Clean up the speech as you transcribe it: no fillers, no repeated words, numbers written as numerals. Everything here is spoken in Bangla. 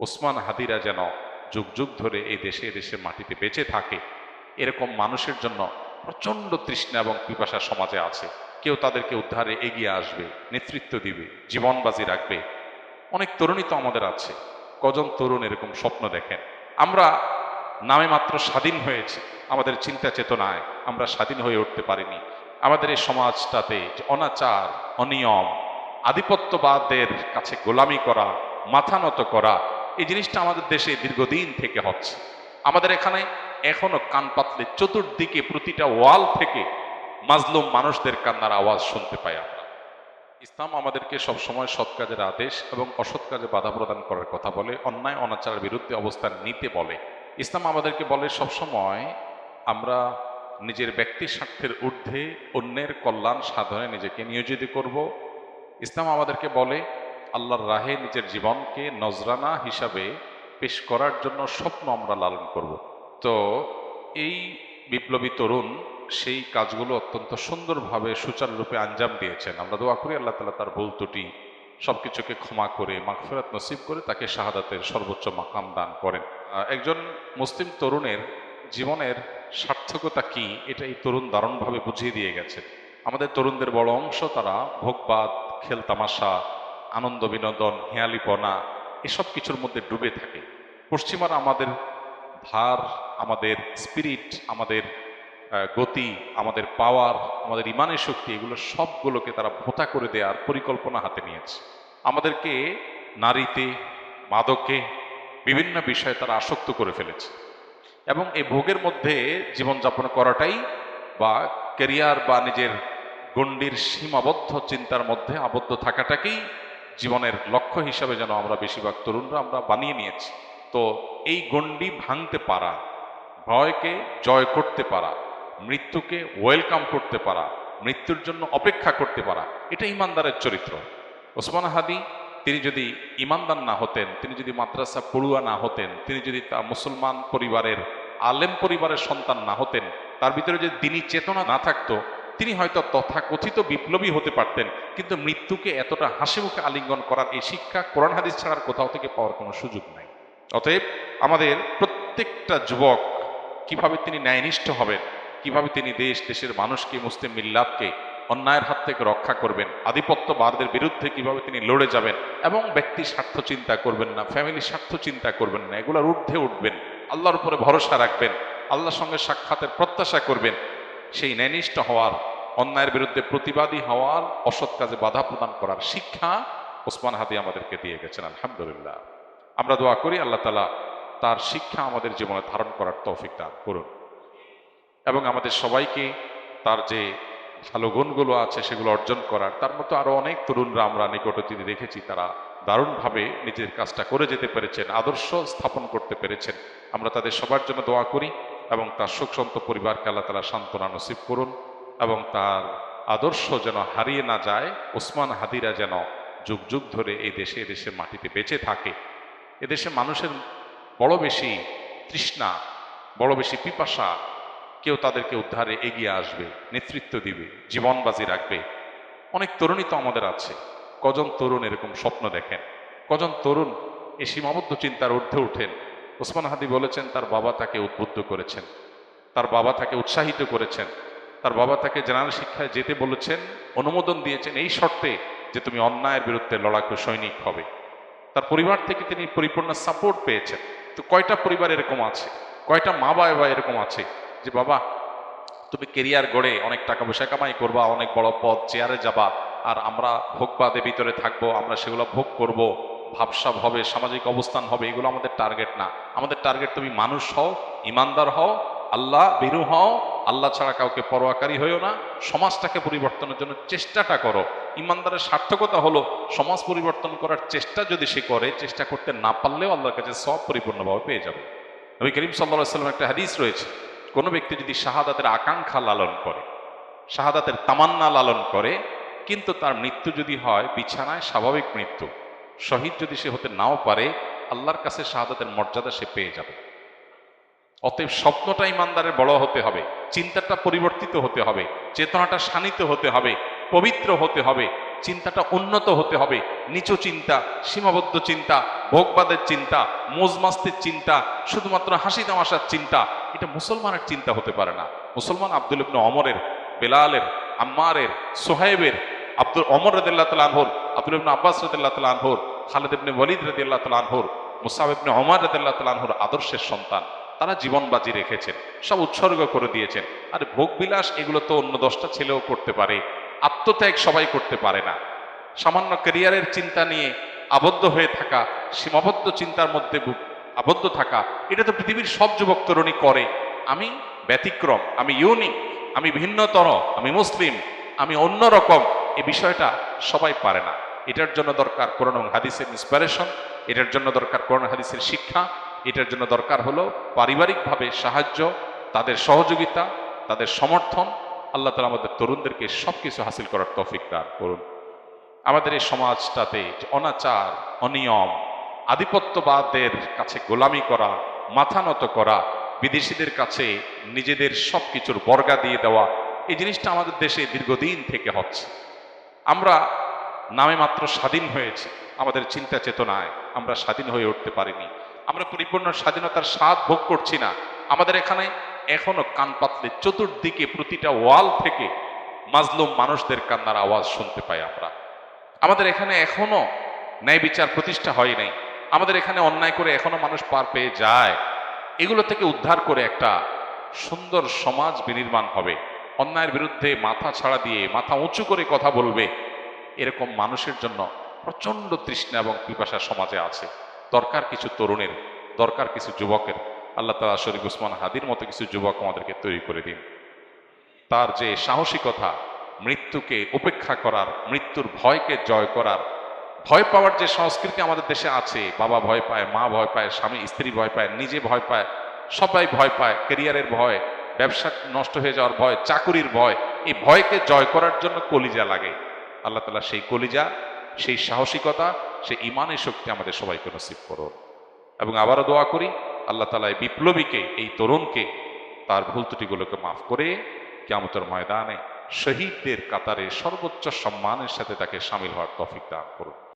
ওসমান হাদিরা যেন যুগ যুগ ধরে এই দেশে এদেশে মাটিতে বেঁচে থাকে, এরকম মানুষের জন্য প্রচন্ড তৃষ্ণা এবং পিপাসা সমাজে আছে। কেউ তাদেরকে উদ্ধারে এগিয়ে আসবে, নেতৃত্ব দিবে, জীবন বাজি রাখবে। অনেক তরুণী তো আমাদের আছে। কজন তরুণ এরকম স্বপ্ন দেখেন? আমরা নামে মাত্র স্বাধীন হয়েছি, আমাদের চিন্তা চেতনায় আমরা স্বাধীন হয়ে উঠতে পারিনি। আমাদের এই সমাজটাতে যে অনাচার, অনিয়ম, আধিপত্যবাদের কাছে গোলামি করা, মাথা নত করা, এই জিনিসটা আমাদের দেশে দীর্ঘদিন থেকে হচ্ছে। আমাদের এখানে এখনো কান পাতলে চতুর্দিকে প্রতিটা ওয়াল থেকে মাজলুম মানুষদের কান্নার আওয়াজ শুনতে পাই আমরা। ইসলাম আমাদেরকে সবসময় সৎ কাজের আদেশ এবং অসৎ কাজে বাধা প্রদান করার কথা বলে, অন্যায় অনাচারের বিরুদ্ধে অবস্থান নিতে বলে। ইসলাম আমাদেরকে বলে সবসময় আমরা নিজের ব্যক্তি স্বার্থের ঊর্ধ্বে অন্যের কল্যাণ সাধনে নিজেকে নিয়োজিত করব। ইসলাম আমাদেরকে বলে আল্লাহর রাহে নিজের জীবনকে নজরানা হিসাবে পেশ করার জন্য স্বপ্ন আমরা লালন করব। তো এই বিপ্লবী তরুণ সেই কাজগুলো অত্যন্ত সুন্দরভাবে সুচারুরূপে আঞ্জাম দিয়েছেন। আমরা দোয়া করি আল্লাহ তাআলা তার ভুল ত্রুটি সবকিছুকে ক্ষমা করে মাগফিরাত নসিব করে তাকে শাহাদাতের সর্বোচ্চ মাকাম দান করেন। একজন মুসলিম তরুণের জীবনের সার্থকতা কি, এটা এই তরুণ দারুণভাবে বুঝিয়ে দিয়ে গেছে। আমাদের তরুণদের বড় অংশ তারা ভোগবাদ, খেলতামাশা, আনন্দ বিনোদন, হেয়ালিপনা এসব কিছুর মধ্যে ডুবে থাকে। পশ্চিমারা আমাদের ধার, আমাদের স্পিরিট, আমাদের গতি, আমাদের পাওয়ার, আমাদের ইমানের শক্তি, এগুলো সবগুলোকে তারা ভোঁতা করে দেওয়ার পরিকল্পনা হাতে নিয়েছে। আমাদেরকে নারীতে, মাদকে, বিভিন্ন বিষয়ে তারা আসক্ত করে ফেলেছে এবং এই ভোগের মধ্যে জীবনযাপন করাটাই বা ক্যারিয়ার বা নিজের গণ্ডির সীমাবদ্ধ চিন্তার মধ্যে আবদ্ধ থাকাটাকেই জীবনের লক্ষ্য হিসাবে যেন আমরা বেশিরভাগ তরুণরা আমরা বানিয়ে নিয়েছি। তো এই গণ্ডি ভাঙতে পারা, ভয়কে জয় করতে পারা, মৃত্যুকে ওয়েলকাম করতে পারা, মৃত্যুর জন্য অপেক্ষা করতে পারা, এটা ইমানদারের চরিত্র। ওসমান হাদি তিনি যদি ইমানদার না হতেন, তিনি যদি মাদ্রাসা পড়ুয়া না হতেন, তিনি যদি তা মুসলমান পরিবারের আলেম পরিবারের সন্তান না হতেন, তার ভিতরে যদি দিনী চেতনা না থাকতো, তিনি হয়তো তথাকথিত বিপ্লবী হতে পারতেন, কিন্তু মৃত্যুকে এতটা হাসি মুখে আলিঙ্গন করার এই শিক্ষা কোরআন হাদিস ছাড়ার কোথাও থেকে পাওয়ার কোনো সুযোগ নাই। অতএব আমাদের প্রত্যেকটা যুবক কিভাবে তিনি ন্যায়নিষ্ঠ হবেন, কিভাবে তিনি দেশের মানুষকে, মুসলিম মিল্লাতকে অন্যায়ের হাত থেকে রক্ষা করবেন, আধিপত্যবাদের বিরুদ্ধে কিভাবে তিনি লড়ে যাবেন এবং ব্যক্তি স্বার্থ চিন্তা করবেন না, ফ্যামিলির স্বার্থ চিন্তা করবেন না, এগুলোর ঊর্ধ্বে উঠবেন, আল্লাহর উপরে ভরসা রাখবেন, আল্লাহর সঙ্গে সাক্ষাতের প্রত্যাশা করবেন, সেই ন্যায়নিষ্ঠ হওয়ার, অন্যায়ের বিরুদ্ধে প্রতিবাদী হওয়ার, অসৎ কাজে বাধা প্রদান করার শিক্ষা ওসমান হাদি আমাদেরকে দিয়ে গেছেন। আলহামদুলিল্লাহ, আমরা দোয়া করি আল্লাহ তাআলা তার শিক্ষা আমাদের জীবনে ধারণ করার তৌফিক দান করুন এবং আমাদের সবাইকে তার যে ভালো গুণগুলো আছে সেগুলো অর্জন করার। তার মতো আরো অনেক তরুণরা আমরা নিকটতীতে দেখেছি, তারা দারুণভাবে নিজের কাজটা করে যেতে পেরেছেন, আদর্শ স্থাপন করতে পেরেছেন। আমরা তাদের সবার জন্য দোয়া করি এবং তার শোকসন্ত পরিবারকে আল্লাহ তাআলা সান্ত্বনা নসিব করুন এবং তার আদর্শ যেন হারিয়ে না যায়। ওসমান হাদিরা যেন যুগ যুগ ধরে এই দেশে এদেশের মাটিতে বেঁচে থাকে। এদেশে মানুষের বড় বেশি তৃষ্ণা, বড় বেশি পিপাসা, কেউ তাদেরকে উদ্ধারে এগিয়ে আসবে, নেতৃত্ব দিবে, জীবন বাজি রাখবে। অনেক তরুণী তো আমাদের আছে। কজন তরুণ এরকম স্বপ্ন দেখেন? কজন তরুণ এই সীমাবদ্ধ চিন্তার ঊর্ধ্বে উঠেন? ওসমান হাদি বলেছেন তার বাবা তাকে উদ্বুদ্ধ করেছেন, তার বাবা তাকে উৎসাহিত করেছেন, তার বাবা তাকে জেনারেল শিক্ষায় যেতে বলেছেন, অনুমোদন দিয়েছেন এই শর্তে যে তুমি অন্যায়ের বিরুদ্ধে লড়াকু সৈনিক হবে। তার পরিবার থেকে তিনি পরিপূর্ণ সাপোর্ট পেয়েছেন। তো কয়টা পরিবার এরকম আছে, কয়টা মা বাবা এরকম আছে যে বাবা তুমি কেরিয়ার গড়ে অনেক টাকা পয়সা কামাই করবা, অনেক বড় পদ চেয়ারে যাবা, আর আমরা ভোগবাদের ভিতরে থাকবো, আমরা সেগুলো ভোগ করব, ভাবসাব হবে, সামাজিক অবস্থান হবে, এগুলো আমাদের টার্গেট না। আমাদের টার্গেট তুমি মানুষ হও, ইমানদার হও, আল্লাহ ভীরু হও, আল্লাহ ছাড়া কাউকে পরোয়াকারী হইও না, সমাজটাকে পরিবর্তনের জন্য চেষ্টাটা করো। ইমানদারের সার্থকতা হলো সমাজ পরিবর্তন করার চেষ্টা যদি সে করে, চেষ্টা করতে না পারলেও আল্লাহর কাছে সব পরিপূর্ণভাবে পেয়ে যাবে। নবী করিম সাল্লাল্লাহু আলাইহি ওয়াসাল্লাম একটা হাদিস রয়েছে, কোনো ব্যক্তি যদি শাহাদাতের আকাঙ্ক্ষা লালন করে, শাহাদাতের তামান্না লালন করে, কিন্তু তার মৃত্যু যদি হয় বিছানায় স্বাভাবিক মৃত্যু, শহীদ যদি সে হতে নাও পারে, আল্লাহর কাছে শাহাদাতের মর্যাদা সে পেয়ে যাবে। অতএব স্বপ্নটা ইমানদারের বড় হতে হবে, চিন্তাটা পরিবর্তিত হতে হবে, চেতনাটা শানিত হতে হবে, পবিত্র হতে হবে, চিন্তাটা উন্নত হতে হবে। নিচু চিন্তা, সীমাবদ্ধ চিন্তা, ভোগবাদের চিন্তা, মোজমাস্তির চিন্তা, শুধুমাত্র হাসি তামাশার চিন্তা, এটা মুসলমানের চিন্তা হতে পারে না। মুসলমান আব্দুল ইবনে ওমরের, বেলালের, আম্মারের, সোহাইবের, আব্দুল ওমর রাদিয়াল্লাহু তাআলা আনহুর, আব্দুল ইবনে আব্বাস রাদিয়াল্লাহু তাআলা আনহুর, খালিদ ইবনে ওয়ালিদ রাদিয়াল্লাহু তাআলা আনহুর, মুসআব ইবনে ওমর রাদিয়াল্লাহু তাআলা আনহুর আদর্শের সন্তান। তারা জীবন বাজি রেখেছেন, সব উৎসর্গ করে দিয়েছেন। আর ভোগ বিলাস এগুলো তো অন্য 10টা ছেলেও করতে পারে, আত্মত্যাগ সবাই করতে পারে না। সামান্য ক্যারিয়ারের চিন্তা নিয়ে আবদ্ধ হয়ে থাকা, সীমাবদ্ধ চিন্তার মধ্যে আবদ্ধ থাকা, এটা তো পৃথিবীর সব যুবক তরুণী করে। আমি ব্যতিক্রম, আমি ইউনিক, আমি ভিন্নতর, আমি মুসলিম, আমি অন্যরকম, এই বিষয়টা সবাই পারে না। এটার জন্য দরকার কোরআন এবং হাদিসের ইন্সপিরেশন, এটার জন্য দরকার কোরআন হাদিসের শিক্ষা, এটার জন্য দরকার হলো পারিবারিকভাবে সাহায্য, তাদের সহযোগিতা, তাদের সমর্থন। আল্লাহ তাআলা আমাদের তরুণদেরকে সবকিছু হাসিল করার তৌফিক দান করুন। আমাদের এই সমাজটাতে যে অনাচার, অনিয়ম, আধিপত্যবাদের কাছে গোলামি করা, মাথা নত করা, বিদেশিদের কাছে নিজেদের সবকিছুর বর্গা দিয়ে দেওয়া, এই জিনিসটা আমাদের দেশে দীর্ঘদিন থেকে হচ্ছে। আমরা নামে মাত্র স্বাধীন হয়েছি, আমাদের চিন্তা চেতনায় আমরা স্বাধীন হয়ে উঠতে পারিনি। আমরা পরিপূর্ণ স্বাধীনতার স্বাদ ভোগ করছি না। আমাদের এখানে এখনো কান পাতলে চতুর্দিকে প্রতিটা ওয়াল থেকে মাজলুম মানুষদের কান্নার আওয়াজ শুনতে পাই আমরা। আমাদের এখানে এখনো ন্যায় বিচার প্রতিষ্ঠা হয় নাই। আমাদের এখানে অন্যায় করে এখনো মানুষ পার পেয়ে যায়। এগুলো থেকে উদ্ধার করে একটা সুন্দর সমাজ বিনির্মাণ হবে। অন্যায়ের বিরুদ্ধে মাথা ছাড়া দিয়ে মাথা উঁচু করে কথা বলবে, এরকম মানুষের জন্য প্রচন্ড তৃষ্ণা এবং পিপাসা সমাজে আছে। দরকার কিছু তরুণের, দরকার কিছু যুবকের। আল্লাহ তাআলা শরীফ উসমান হাদির মতো কিছু যুবক আমাদেরকে তৈরি করে দিন। তার যে সাহসিকতা, মৃত্যুকে উপেক্ষা করার, মৃত্যুর ভয়কে জয় করার, ভয় পাওয়ার যে সংস্কৃতি আমাদের দেশে আছে, বাবা ভয় পায়, মা ভয় পায়, স্বামী স্ত্রী ভয় পায়, নিজে ভয় পায়, সবাই ভয় পায়, ক্যারিয়ারের ভয়, ব্যবসা নষ্ট হয়ে যাওয়ার ভয়, চাকুরির ভয়, এই ভয়কে জয় করার জন্য কলিজা লাগে। আল্লাহ তাআলা সেই কলিজা, সেই সাহসিকতা, সেই ইমানের শক্তি আমাদের সবাইকে নসিব করুন। এবং আবারও দোয়া করি আল্লাহ তাআলা এই বিপ্লবীকে, এই তরুণকে তার ভুল ত্রুটিগুলোকে মাফ করে কিয়ামতের ময়দানে শহীদদের কাতারে সর্বোচ্চ সম্মানের সাথে তাকে শামিল হওয়ার তৌফিক দান করুন।